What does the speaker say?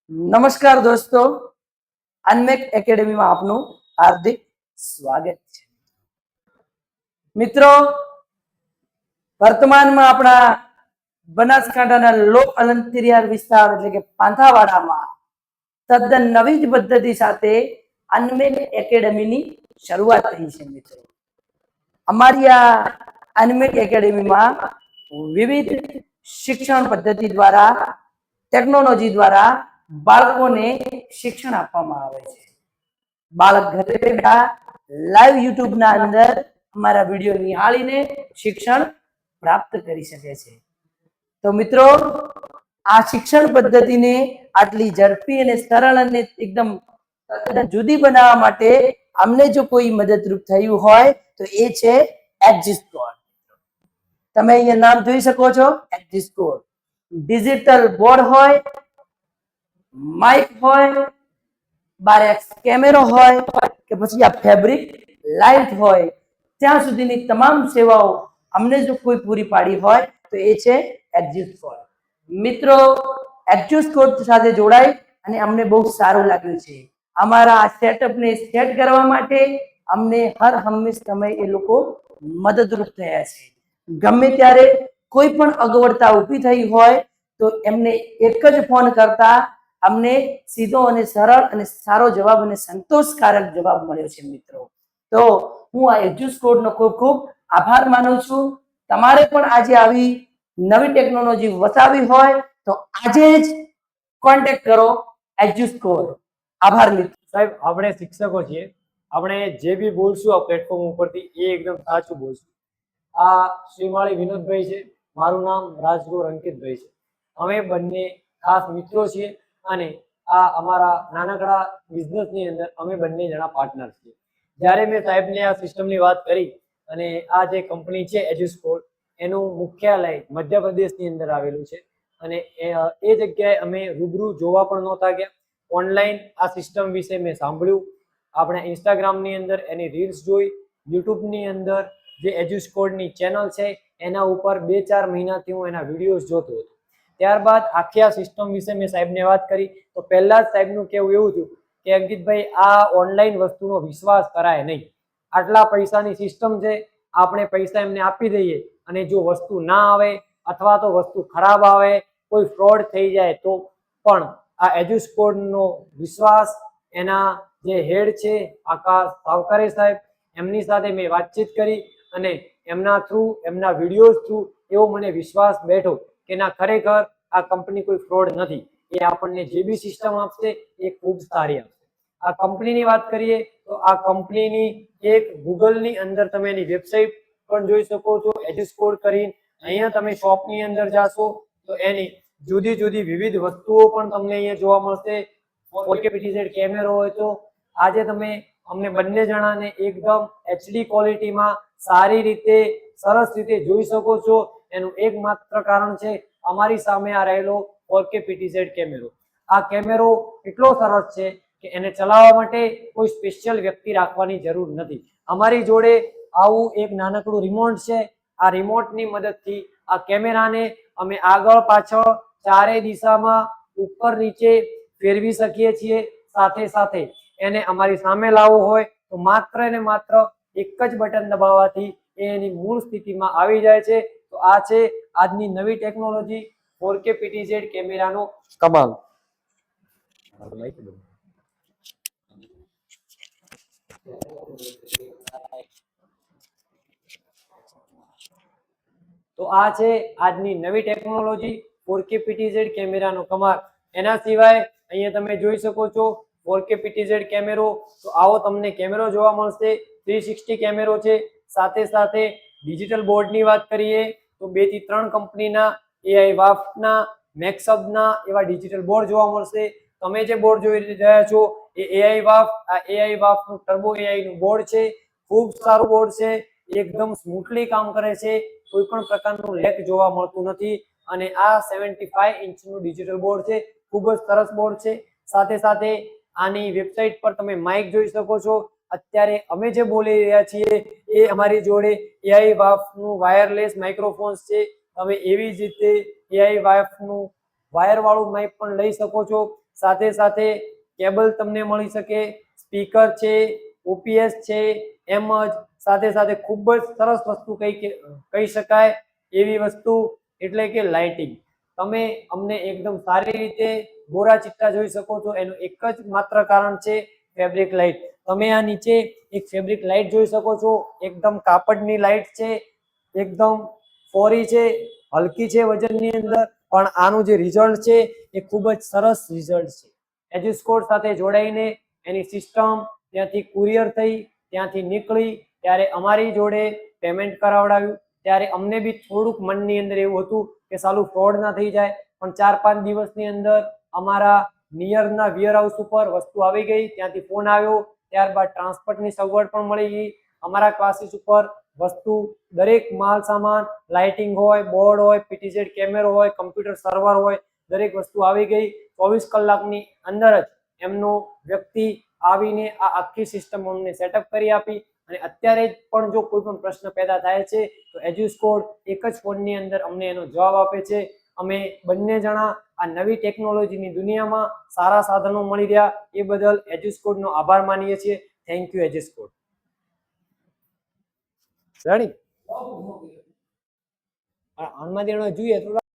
નમસ્કાર દોસ્તો, અનમેક એકેડેમીમાં આપનું હાર્દિક સ્વાગત છે। મિત્રો, વર્તમાનમાં આપણા બનાસકાંઠાના લોક અલંતિરિયાર વિસ્તાર એટલે કે પાંથાવાડામાં તદ્દન નવી જ પદ્ધતિ સાથે અનમેક એકેડેમીની શરૂઆત થઈ છે। મિત્રો, અમારી આ અનમેક એકેડેમીમાં વિવિધ શિક્ષણ પદ્ધતિ દ્વારા, ટેકનોલોજી દ્વારા બાળકોને શિક્ષણ આપવામાં આવે છે। બાળક ઘરે બેઠા લાઈવ યુટ્યુબ ના અંદર અમારા વિડીયો નિહાળીને શિક્ષણ પ્રાપ્ત કરી શકે છે। તો મિત્રો, આ શિક્ષણ પદ્ધતિને આટલી ઝડપી અને સરળ અને એકદમ જુદી બનાવવા માટે અમને જો કોઈ મદદરૂપ થયું હોય તો એ છે એક્ઝિસ્કોર। તમે અહીંયા નામ જોઈ શકો છો, એક્ઝિસ્કોર। ડિજિટલ બોર્ડ હોય, માઇક હોય, 12x કેમેરો હોય કે પછી આ ફેબ્રિક લાઇટ હોય, ત્યાં સુધીની તમામ સેવાઓ અમને જો કોઈ પૂરી પાડી હોય તો એ છે એક્ઝિસ્કોર। મિત્રો, એક્ઝિસ્કોર સાથે જોડાઈ અને અમને બહુ સારું લાગ્યું છે। અમારા આ સેટઅપને સેટ કરવા માટે અમને હર હંમેશ સમય એ લોકો મદદરૂપ થયા છે। ગમે ત્યારે કોઈ પણ અગવડતા ઊભી થઈ હોય તો એમને એક જ ફોન કરતા અમને સીધો અને સરળ અને સારો જવાબ અને સંતોષકારક જવાબ મળ્યો છે। મિત્રો, તો હું આ એક્ઝિસ્કોરનો ખૂબ ખૂબ આભાર માનું છું। તમારે પણ આજે આવી નવી ટેકનોલોજી વસાવી હોય તો આજે જ કોન્ટેક્ટ કરો એક્ઝિસ્કોર। આભાર મિત્રો। સાહેબ, આપણે શિક્ષકો છીએ, આપણે જે બી બોલશું આ પ્લેટફોર્મ ઉપરથી એ એકદમ સાચું બોલશું। આ શ્રીમાળી વિનોદભાઈ છે, મારું નામ રાજગોર અંકિતભાઈ છે। અમે બંને ખાસ મિત્રો છીએ અને આ અમારા નાનકડા બિઝનેસની અંદર અમે બંને જણા પાર્ટનર છીએ। જ્યારે મેં સાહેબને આ સિસ્ટમની વાત કરી અને આ જે કંપની છે એક્ઝિસ્કોર, એનું મુખ્યાલય મધ્યપ્રદેશની અંદર આવેલું છે અને એ જગ્યાએ અમે રૂબરૂ જોવા પણ નહોતા ગયા। ઓનલાઈન આ સિસ્ટમ વિશે મેં સાંભળ્યું, આપણે ઇન્સ્ટાગ્રામની અંદર એની રીલ્સ જોઈ, યુટ્યુબની અંદર જે એક્ઝિસ્કોરની ચેનલ છે એના ઉપર 2-4 મહિનાથી હું એના વિડીયોઝ જોતો હતો। ત્યારબાદ આખી આ સિસ્ટમ વિશે મેં સાહેબને વાત કરી તો પહેલા જ સાહેબનું કહેવું એવું હતું કે અંકિતભાઈ, આ ઓનલાઈન વસ્તુનો વિશ્વાસ કરાય નહીં। આટલા પૈસાની સિસ્ટમ છે, આપણે પૈસા એમને આપી દઈએ અને જો વસ્તુ ના આવે અથવા તો વસ્તુ ખરાબ આવે, કોઈ ફ્રોડ થઈ જાય તો પણ આ એક્ઝિસ્કોરનો વિશ્વાસ એના જે હેડ છે આકાશ સાવકારે સાહેબ, એમની સાથે મેં વાતચીત કરી અને એમના થ્રુ, એમના વિડીયોઝ થ્રુ એવો મને વિશ્વાસ બેઠો કે ના, ખરેખર આ કંપની કોઈ ફ્રોડ નથી। એ આપણને જે બી સિસ્ટમ આપશે એ ખૂબ સારી આપશે। આ કંપનીની વાત કરીએ તો આ કંપનીની એક ગૂગલની અંદર તમે એની વેબસાઇટ પણ જોઈ શકો છો, એક્ઝિસ્કોર કરીને। અહીંયા તમે શોપની અંદર જાશો તો એની જુદી જુદી વિવિધ વસ્તુઓ પણ તમને અહીંયા જોવા મળશે। 4K PTZ કેમેરો હોય તો આજે તમે અમને બંને જણાને એકદમ HD ક્વોલિટીમાં સારી રીતે, સરસ રીતે જોઈ શકો છો। એનું એકમાત્ર કારણ છે અમારી સામે આ રહેલો 4K PTZ કેમેરો। આ કેમેરો એટલો સરસ છે કે એને ચલાવવા માટે કોઈ સ્પેશિયલ વ્યક્તિ રાખવાની જરૂર નથી। અમારી જોડે આવું એક નાનકડું રિમોટ છે। આ રિમોટની મદદથી આ કેમેરાને અમે આગળ પાછળ ચારે દિશામાં ઉપર નીચે ફેરવી શકીએ છીએ। સાથે સાથે એને અમારી સામે લાવવો હોય તો માત્ર ને માત્ર એક જ બટન દબાવવાથી એની મૂળ સ્થિતિમાં આવી જાય છે। તો આ છે આજની નવી ટેકનોલોજી 4K PTZ કેમેરાનો કમાલ। તો આ છે આજની નવી ટેકનોલોજી 4K PTZ કેમેરાનો કમાલ। એના સિવાય અહીંયા તમે જોઈ શકો છો 4K PTZ કેમેરો, તો આવો તમને કેમેરો જોવા મળશે। 360 કેમેરો છે। સાથે સાથે ડિજિટલ બોર્ડની વાત કરીએ તો 2 થી 3 કંપનીના AI વાફના, મેક્સબના એવા ડિજિટલ બોર્ડ જોવા મળશે। તમે જે બોર્ડ જોઈ રહ્યા છો એ AI વાફ, આ AI વાફનું ટર્બો AI નું બોર્ડ છે। ખૂબ સારું બોર્ડ છે, એકદમ સ્મૂથલી કામ કરે છે, કોઈ પણ પ્રકારનું લેગ જોવા મળતું નથી અને આ 75 ઇંચનું ડિજિટલ બોર્ડ છે। ખૂબ જ સરસ બોર્ડ છે। સાથે સાથે આની વેબસાઇટ પર તમે માઇક જોઈ શકો છો। અત્યારે અમે જે બોલી રહ્યા છીએ એ અમારી જોડે AI વાફનું વાયરલેસ માઇક્રોફોન્સ છે। તમે એવી જ રીતે AI વાફનું વાયર વાળું માઇક પણ લઈ શકો છો। સાથે સાથે કેબલ તમને મળી શકે, સ્પીકર છે, ઓપીએસ છે, એમ જ સાથે સાથે ખૂબ જ સરસ વસ્તુ કહી શકાય એવી વસ્તુ એટલે કે લાઇટિંગ. તમે અમને એકદમ સારી રીતે ગોરા ચિટ્ટા જોઈ શકો છો. એનું એક જ માત્ર કારણ છે ફેબ્રિક લાઇટ. તમે આ નીચે એક ફેબ્રિક લાઇટ જોઈ શકો છો, એકદમ કાપડની લાઇટ છે, એકદમ ફોરી છે, હલકી છે વજનની અંદર, પણ આનું જે રિઝલ્ટ છે એ ખૂબ જ સરસ રિઝલ્ટ છે. એજ્યુસ્કોડ સાથે જોડાઈને એની સિસ્ટમ ત્યાંથી કુરિયર થઈ, ત્યાંથી નીકળી ત્યારે અમારી જોડે પેમેન્ટ કરાવડાવ્યું, ત્યારે અમને બી થોડુંક મનની અંદર એવું હતું કે સાલું ફ્રોડ ના થઈ જાય, પણ 4-5 દિવસની અંદર અમારા નિયરના વેરહાઉસ ઉપર વસ્તુ આવી ગઈ, ત્યાંથી ફોન આવ્યો, ત્યારબાદ ટ્રાન્સપોર્ટની સગવડ પણ મળી ગઈ. અમારા ક્લાસીસ ઉપર વસ્તુ દરેક માલ સામાન, લાઇટિંગ હોય, બોર્ડ હોય, પીટીઝેડ કેમેરો હોય, કમ્પ્યુટર સર્વર હોય, દરેક વસ્તુ આવી ગઈ. 24 કલાકની અંદર જ એમનો વ્યક્તિ આવીને આ આખી સિસ્ટમ અમને સેટઅપ કરી આપી. અને અત્યારે પણ જો કોઈ પણ પ્રશ્ન પેદા થાય છે તો એજ્યુસ્કોડ એક જ ફોનની અંદર અમને એનો જવાબ આપે છે. અમે બંને જણા આ નવી ટેકનોલોજીની દુનિયામાં સારા સાધનો મળી રહ્યા એ બદલ એજ્યુસ્કોડનો આભાર માનીએ છીએ. Thank you Eduscod. રેડી? આમાંથી જોઈએ તો